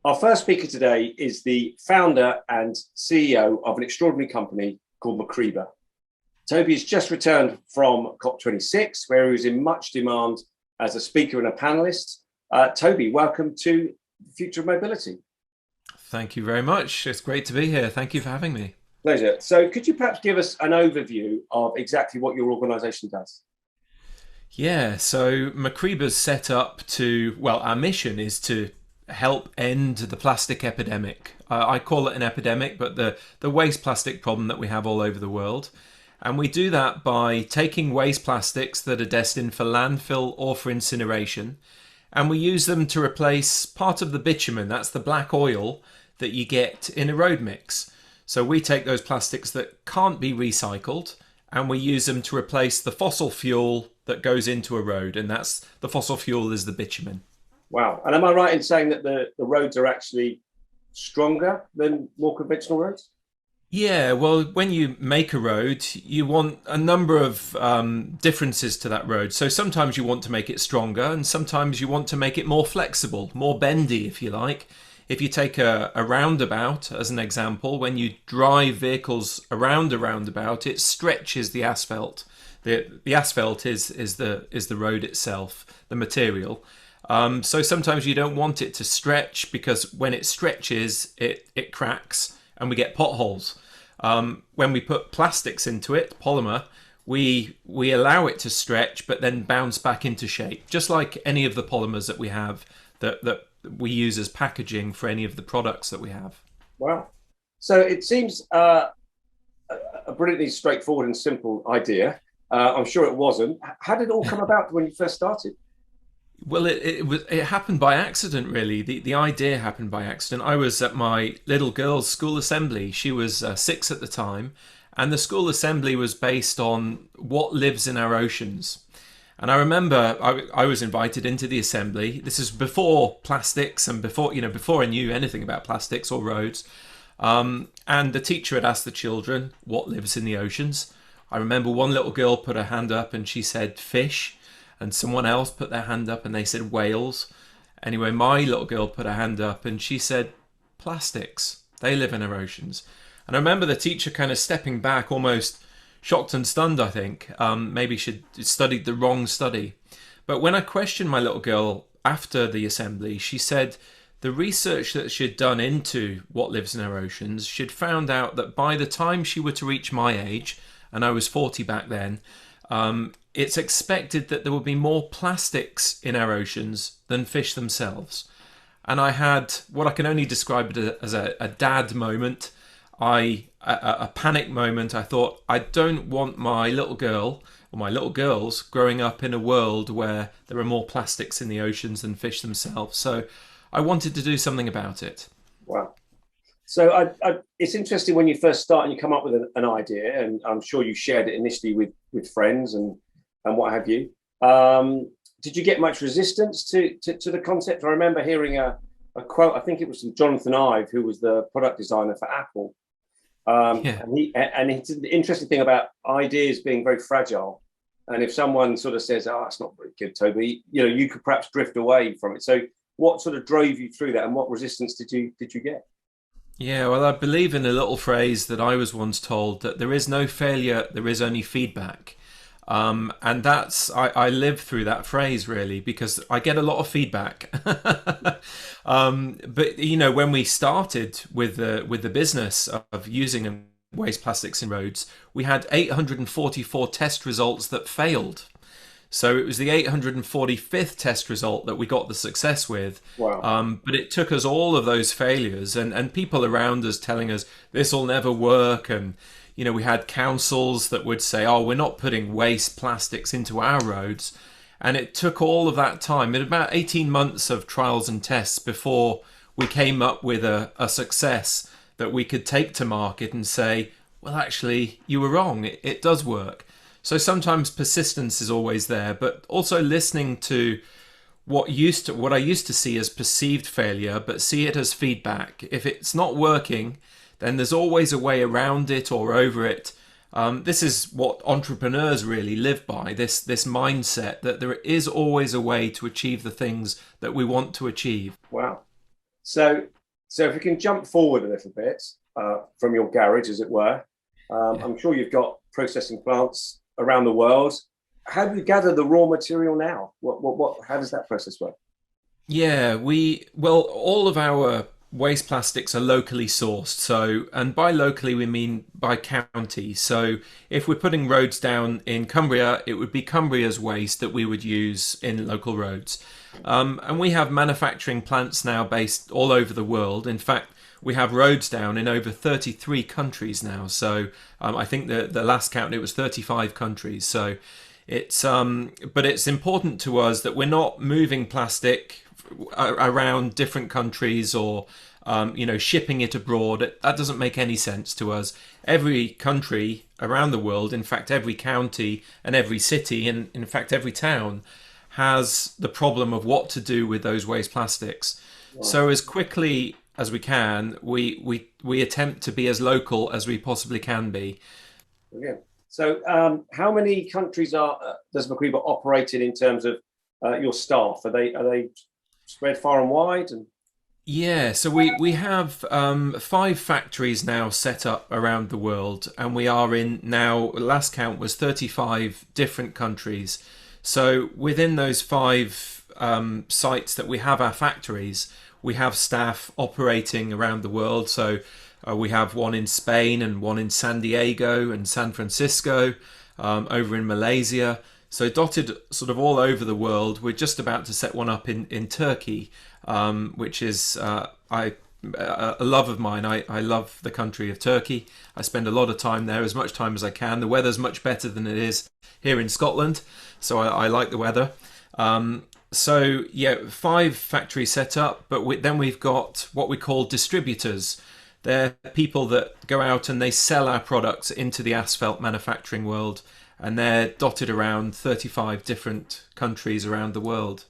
Our first speaker today is the founder and CEO of an extraordinary company called MacRebur. Toby has just returned from COP26, where he was in much demand as a speaker and a panelist. Toby, welcome to the Future of Mobility. Thank you very much. It's great to be here. Thank you for having me. Pleasure. So could you perhaps give us an overview of exactly what your organisation does? Yeah, so MacRebur's set up to, well, our mission is to help end the plastic epidemic. I call it an epidemic, but the waste plastic problem that we have all over the world. And we do that by taking waste plastics that are destined for landfill or for incineration, and we use them to replace part of the bitumen, that's the black oil that you get in a road mix. So we take those plastics that can't be recycled and we use them to replace the fossil fuel that goes into a road, and that's the fossil fuel is the bitumen. Wow. And am I right in saying that the roads are actually stronger than more conventional roads? Yeah, well, when you make a road, you want a number of differences to that road. So sometimes you want to make it stronger, and sometimes you want to make it more flexible, more bendy, if you like. If you take a roundabout as an example, when you drive vehicles around a roundabout, it stretches the asphalt. The asphalt is the road itself, the material. So sometimes you don't want it to stretch because when it stretches, it cracks and we get potholes. When we put plastics into it, polymer, we allow it to stretch but then bounce back into shape, just like any of the polymers that we have that we use as packaging for any of the products that we have. Wow. So it seems a brilliantly straightforward and simple idea. I'm sure it wasn't. How did it all come about when you first started? Well, it happened by accident, really. The idea happened by accident. I was at my little girl's school assembly. She was 6 at the time, and the school assembly was based on what lives in our oceans. And I remember I was invited into the assembly. This is before plastics and before I knew anything about plastics or roads. And the teacher had asked the children what lives in the oceans. I remember one little girl put her hand up and she said fish, and someone else put their hand up and they said whales. Anyway, my little girl put her hand up and she said plastics. They live in our oceans. And I remember the teacher kind of stepping back, almost shocked and stunned, I think. Maybe she'd studied the wrong study. But when I questioned my little girl after the assembly, she said the research that she'd done into what lives in our oceans, she'd found out that by the time she were to reach my age, and I was 40 back then, it's expected that there would be more plastics in our oceans than fish themselves. And I had what I can only describe it as a dad moment. A panic moment. I thought, I don't want my little girl or my little girls growing up in a world where there are more plastics in the oceans than fish themselves. So I wanted to do something about it. Wow. So it's interesting when you first start and you come up with an idea, and I'm sure you shared it initially with friends and what have you. Did you get much resistance to the concept? I remember hearing a quote, I think it was from Jonathan Ive, who was the product designer for Apple. Yeah. And it's an interesting thing about ideas being very fragile. And if someone sort of says, "Oh, it's not very good, Toby," you could perhaps drift away from it. So, what sort of drove you through that, and what resistance did you get? Yeah, well, I believe in a little phrase that I was once told that there is no failure, there is only feedback. And I live through that phrase really because I get a lot of feedback. But when we started with the business of using waste plastics in roads, we had 844 test results that failed. So it was the 845th test result that we got the success with. Wow. But it took us all of those failures and people around us telling us this will never work. And, we had councils that would say, oh, we're not putting waste plastics into our roads. And it took all of that time, in about 18 months of trials and tests before we came up with a success that we could take to market and say, well, actually, you were wrong. It does work. So sometimes persistence is always there, but also listening to what I used to see as perceived failure, but see it as feedback. If it's not working, then there's always a way around it or over it. This is what entrepreneurs really live by, this mindset that there is always a way to achieve the things that we want to achieve. Wow. So, so if we can jump forward a little bit from your garage, as it were, Yeah. I'm sure you've got processing plants around the world. How do you gather the raw material now? How does that process work? Yeah, well, all of our waste plastics are locally sourced. So, and by locally, we mean by county. So, if we're putting roads down in Cumbria, it would be Cumbria's waste that we would use in local roads. And we have manufacturing plants now based all over the world. In fact, we have roads down in over 33 countries now. So, I think the last count, it was 35 countries. So, but it's important to us that we're not moving plastic around different countries or shipping it abroad. That doesn't make any sense to us. Every country around the world, in fact every county and every city, and in fact every town, has the problem of what to do with those waste plastics. Wow, So as quickly as we can, we attempt to be as local as we possibly can be. brilliant. So, how many countries does MacRebur operate in terms of your staff? Are they spread far and wide? And Yeah, so we have 5 factories now set up around the world, and we are in now. Last count was 35 different countries. So within those 5 sites that we have our factories, we have staff operating around the world. So we have one in Spain and one in San Diego and San Francisco, over in Malaysia. So dotted sort of all over the world. We're just about to set one up in Turkey, which is a love of mine. I love the country of Turkey. I spend a lot of time there, as much time as I can. The weather's much better than it is here in Scotland, so I like the weather. So yeah, 5 factories set up, but then we've got what we call distributors. They're people that go out and they sell our products into the asphalt manufacturing world, and they're dotted around 35 different countries around the world.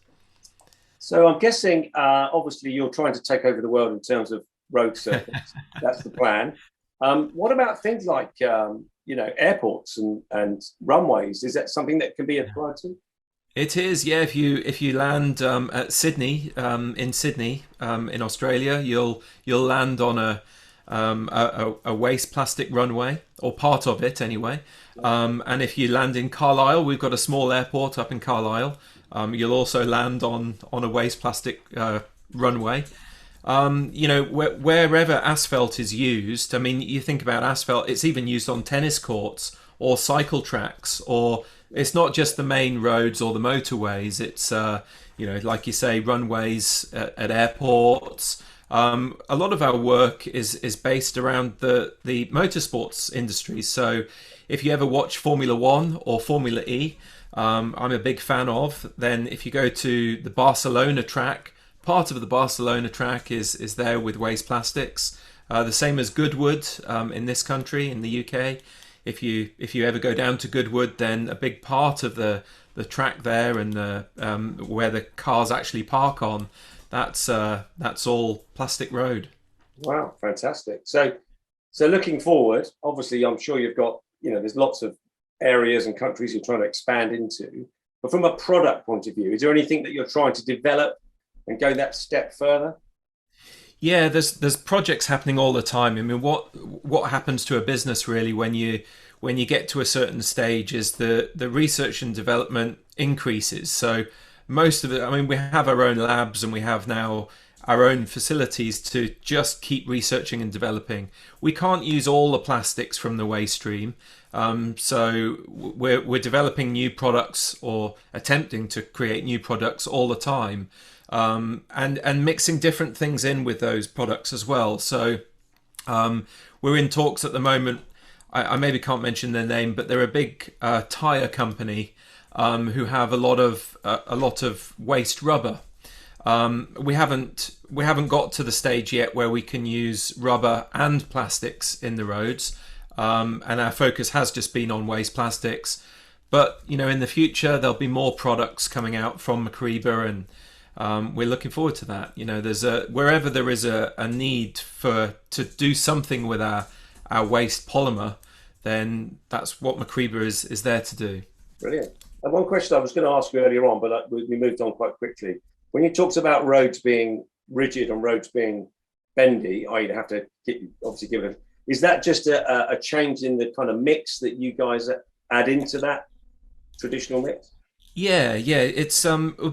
so I'm guessing, obviously, you're trying to take over the world in terms of road surface. That's the plan. What about things like airports and runways? Is that something that can be applied to? It is, yeah. If you land at Sydney, in Sydney, in Australia, you'll land on a waste plastic runway, or part of it anyway. And if you land in Carlisle, we've got a small airport up in Carlisle. You'll also land on a waste plastic runway. Wherever asphalt is used, I mean, you think about asphalt, it's even used on tennis courts or cycle tracks, or it's not just the main roads or the motorways. It's like you say, runways at airports. A lot of our work is based around the motorsports industry. So if you ever watch Formula One or Formula E, I'm a big fan of. Then if you go to the Barcelona track, part of the Barcelona track is there with waste plastics. The same as Goodwood in this country, in the UK. If you ever go down to Goodwood, then a big part of the track there and where the cars actually park on, that's all plastic road. Wow, fantastic. So looking forward, obviously, I'm sure you've got, there's lots of areas and countries you're trying to expand into. But from a product point of view, is there anything that you're trying to develop and go that step further? Yeah, there's projects happening all the time. I mean, what happens to a business really when you get to a certain stage is the research and development increases. So most of it, I mean, we have our own labs and we have now our own facilities to just keep researching and developing. We can't use all the plastics from the waste stream, so we're developing new products or attempting to create new products all the time, and mixing different things in with those products as well. So we're in talks at the moment. I maybe can't mention their name, but they're a big tire company who have a lot of waste rubber. We haven't got to the stage yet where we can use rubber and plastics in the roads, and our focus has just been on waste plastics. But in the future there'll be more products coming out from MacRebur, and we're looking forward to that. There's wherever there is a need to do something with our waste polymer, then that's what MacRebur is there to do. Brilliant. And one question I was going to ask you earlier on, but we moved on quite quickly. When you talked about roads being rigid and roads being bendy, I have to obviously give it. Is that just a change in the kind of mix that you guys add into that traditional mix? Yeah. It's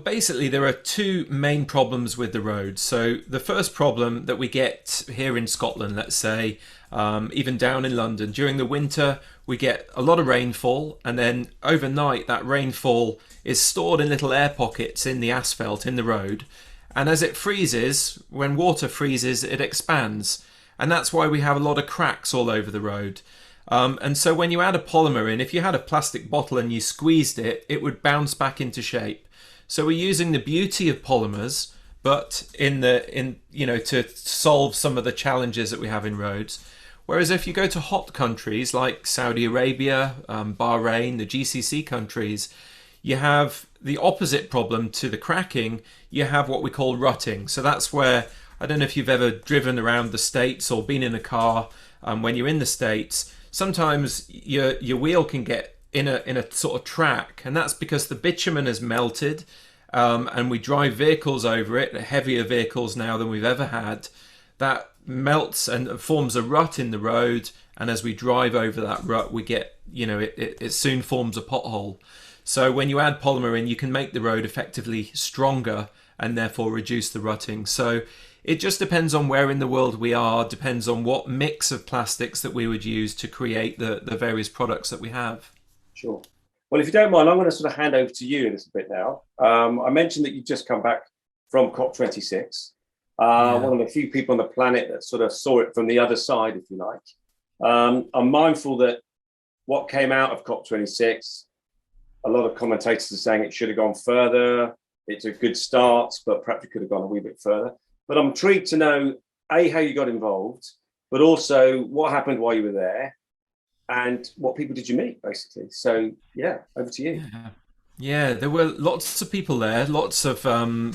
basically there are two main problems with the roads. So the first problem that we get here in Scotland, let's say, even down in London, during the winter, we get a lot of rainfall, and then overnight that rainfall is stored in little air pockets in the asphalt in the road. And as it freezes, when water freezes, it expands. And that's why we have a lot of cracks all over the road. And so when you add a polymer in, if you had a plastic bottle and you squeezed it, it would bounce back into shape. So we're using the beauty of polymers, but to solve some of the challenges that we have in roads. Whereas if you go to hot countries like Saudi Arabia, Bahrain, the GCC countries, you have the opposite problem to the cracking. You have what we call rutting. So that's where, I don't know if you've ever driven around the States or been in a car when you're in the States. Sometimes your wheel can get in a sort of track, and that's because the bitumen has melted, and we drive vehicles over it, heavier vehicles now than we've ever had. That melts and forms a rut in the road, and as we drive over that rut, we get, it soon forms a pothole. So when you add polymer in, you can make the road effectively stronger and therefore reduce the rutting. So it just depends on where in the world we are, depends on what mix of plastics that we would use to create the various products that we have. Sure. Well, if you don't mind, I'm going to sort of hand over to you a little bit now. I mentioned that you've just come back from COP26, one of the few people on the planet that sort of saw it from the other side, if you like. I'm mindful that what came out of COP26, a lot of commentators are saying it should have gone further. It's a good start, but perhaps it could have gone a wee bit further. But I'm intrigued to know, A, how you got involved, but also what happened while you were there and what people did you meet, basically. So, yeah, over to you. Yeah, there were lots of people there, lots of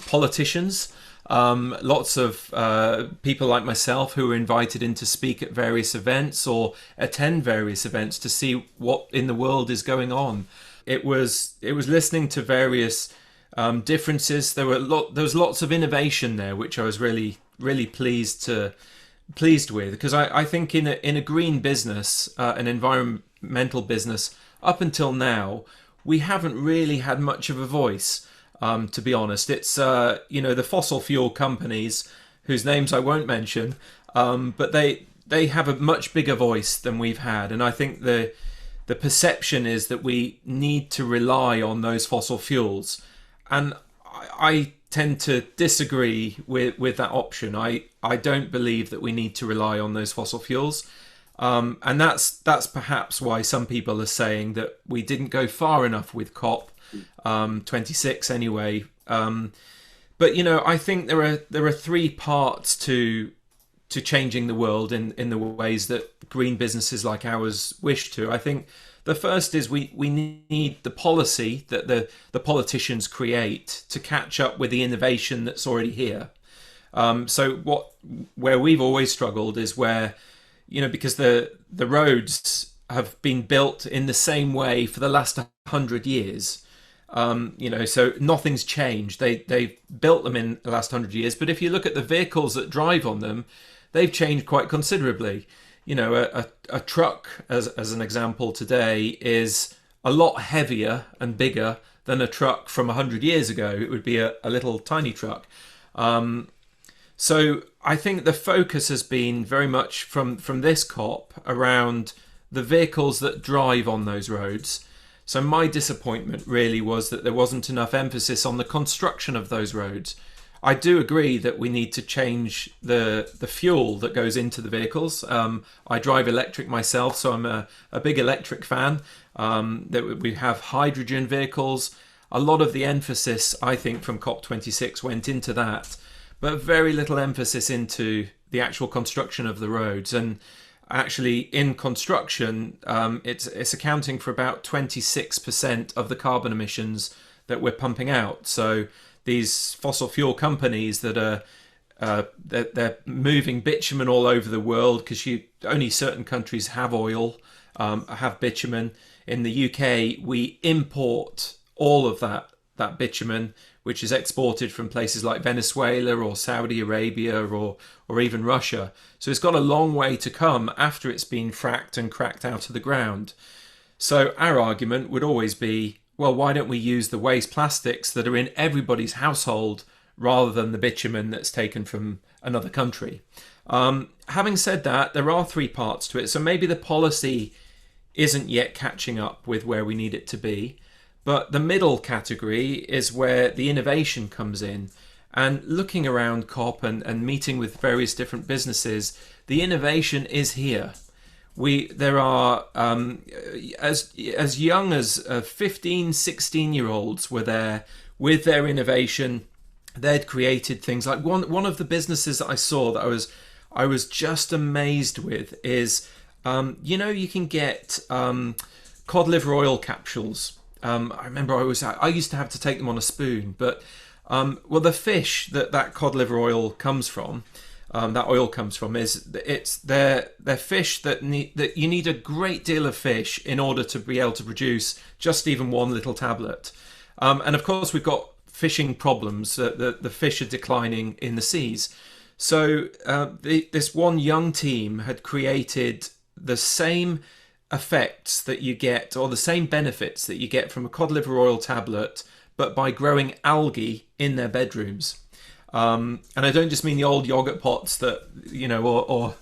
politicians, lots of people like myself who were invited in to speak at various events or attend various events to see what in the world is going on. It was listening to various differences. There was lots of innovation there, which I was really pleased with, because I think in a green business, an environmental business, up until now, we haven't really had much of a voice. To be honest, it's the fossil fuel companies, whose names I won't mention, but they have a much bigger voice than we've had, and I think the perception is that we need to rely on those fossil fuels. And I tend to disagree with that option. I don't believe that we need to rely on those fossil fuels. And that's perhaps why some people are saying that we didn't go far enough with COP26 anyway. But I think there are three parts to changing the world in the ways that green businesses like ours wish to. I think the first is we need the policy that the politicians create to catch up with the innovation that's already here. So where we've always struggled is where, because the roads have been built in the same way for the last 100 years. So nothing's changed. They've built them in the last 100 years, but if you look at the vehicles that drive on them, they've changed quite considerably. A truck, as an example today, is a lot heavier and bigger than a truck from 100 years ago. It would be a little tiny truck. So I think the focus has been very much from this COP around the vehicles that drive on those roads. So my disappointment really was that there wasn't enough emphasis on the construction of those roads. I do agree that we need to change the fuel that goes into the vehicles. I drive electric myself, so I'm a big electric fan. That we have hydrogen vehicles. A lot of the emphasis, I think, from COP26 went into that, but very little emphasis into the actual construction of the roads. And actually, in construction, it's accounting for about 26% of the carbon emissions that we're pumping out. So these fossil fuel companies that are they're moving bitumen all over the world, because only certain countries have oil, have bitumen. In the UK, we import all of that that bitumen, which is exported from places like Venezuela or Saudi Arabia or even Russia. So it's got a long way to come after it's been fracked and cracked out of the ground. So our argument would always be, well, why don't we use the waste plastics that are in everybody's household rather than the bitumen that's taken from another country? Having said that, there are three parts to it. So maybe the policy isn't yet catching up with where we need it to be. But the middle category is where the innovation comes in. And looking around COP and meeting with various different businesses, the innovation is here. There are as young as 15, 16-year-olds were there with their innovation. They'd created things like one of the businesses that I saw that I was just amazed with is, you can get cod liver oil capsules. I remember I used to have to take them on a spoon, but the fish that cod liver oil comes from, they're fish that you need a great deal of fish in order to be able to produce just even one little tablet. And of course we've got fishing problems. The fish are declining in the seas. So this one young team had created the same effects that you get, or the same benefits that you get from a cod liver oil tablet, but by growing algae in their bedrooms. And I don't just mean the old yogurt pots that, or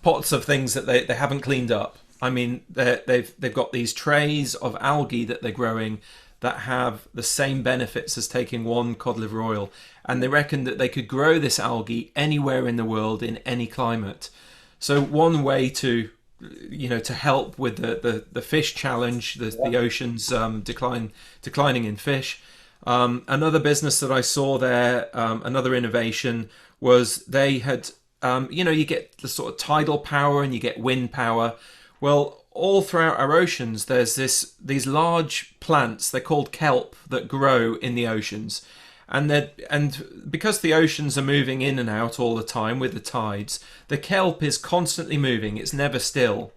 pots of things that they haven't cleaned up. I mean, they've got these trays of algae that they're growing that have the same benefits as taking one cod liver oil. And they reckon that they could grow this algae anywhere in the world in any climate. So one way to help with the fish challenge, the oceans declining in fish. Another business that I saw there, another innovation was they had, you get the sort of tidal power and you get wind power. Well, all throughout our oceans, there's these large plants, they're called kelp, that grow in the oceans. And because the oceans are moving in and out all the time with the tides, the kelp is constantly moving, it's never still.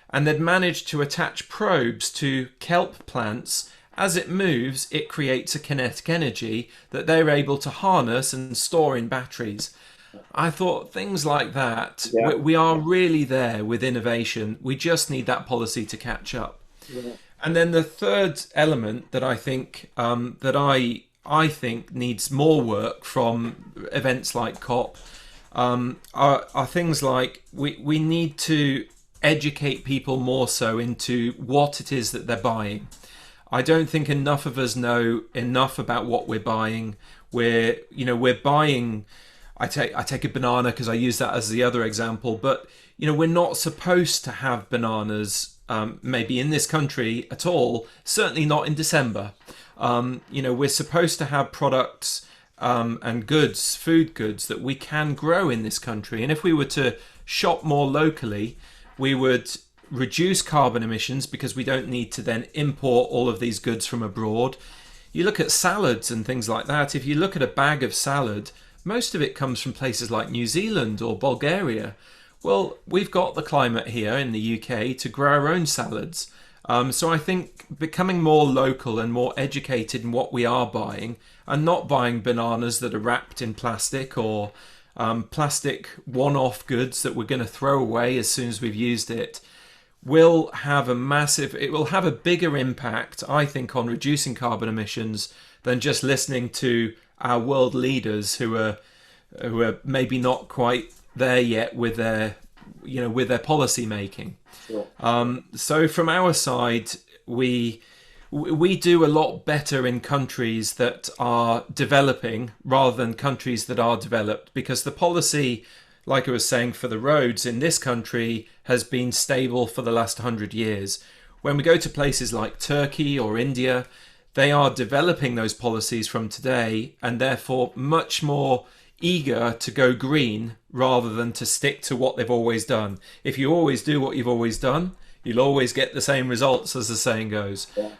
And they'd managed to attach probes to kelp plants. As it moves, it creates a kinetic energy that they're able to harness and store in batteries. I thought things like that, we are really there with innovation. We just need that policy to catch up. Yeah. And then the third element that I think I think needs more work from events like COP are things like we need to educate people more so into what it is that they're buying. I don't think enough of us know enough about what we're buying. We're buying. I take a banana because I use that as the other example, but we're not supposed to have bananas maybe in this country at all. Certainly not in December. We're supposed to have products and goods, food goods that we can grow in this country. And if we were to shop more locally, we would reduce carbon emissions because we don't need to then import all of these goods from abroad. You look at salads and things like that. If you look at a bag of salad, most of it comes from places like New Zealand or Bulgaria. Well, we've got the climate here in the UK to grow our own salads. So I think becoming more local and more educated in what we are buying, and not buying bananas that are wrapped in plastic or plastic one-off goods that we're going to throw away as soon as we've used it, will have a bigger impact, I think, on reducing carbon emissions than just listening to our world leaders who are maybe not quite there yet with their policy making. Sure. So from our side, we do a lot better in countries that are developing rather than countries that are developed, because the policy, like I was saying, for the roads in this country has been stable for the last 100 years. When we go to places like Turkey or India, they are developing those policies from today and therefore much more eager to go green rather than to stick to what they've always done. If you always do what you've always done, you'll always get the same results, as the saying goes. Yeah.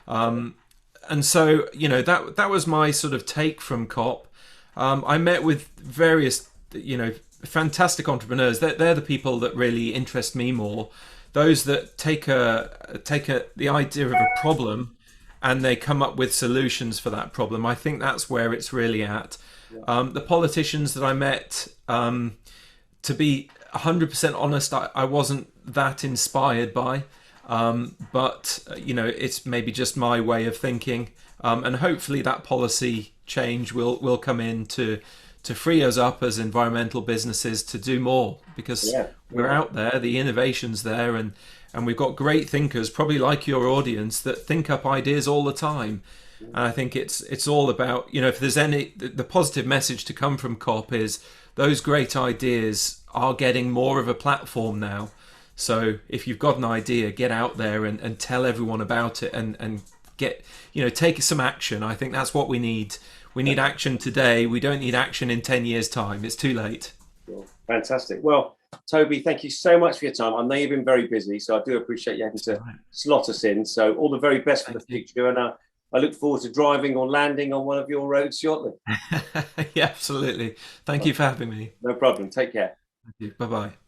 And so, that was my sort of take from COP. I met with various, fantastic entrepreneurs. They're the people that really interest me more. Those that take the idea of a problem and they come up with solutions for that problem. I think that's where it's really at. Yeah. The politicians that I met, to be 100% honest, I wasn't that inspired by. But it's maybe just my way of thinking, and hopefully that policy change will come in to free us up as environmental businesses to do more, because Yeah. we're out there, the innovation's there, and we've got great thinkers, probably like your audience, that think up ideas all the time. And I think it's all about, if there's the positive message to come from COP is those great ideas are getting more of a platform now. So if you've got an idea, get out there and tell everyone about it, and get, take some action. I think that's what we need. We need action today. We don't need action in 10 years' time. It's too late. Fantastic. Well, Toby, thank you so much for your time. I know you've been very busy, so I do appreciate you having to slot us in. So all the very best for the future. And I look forward to driving or landing on one of your roads shortly. Yeah, absolutely. Thank you for having me. No problem. Take care. Thank you. Bye-bye.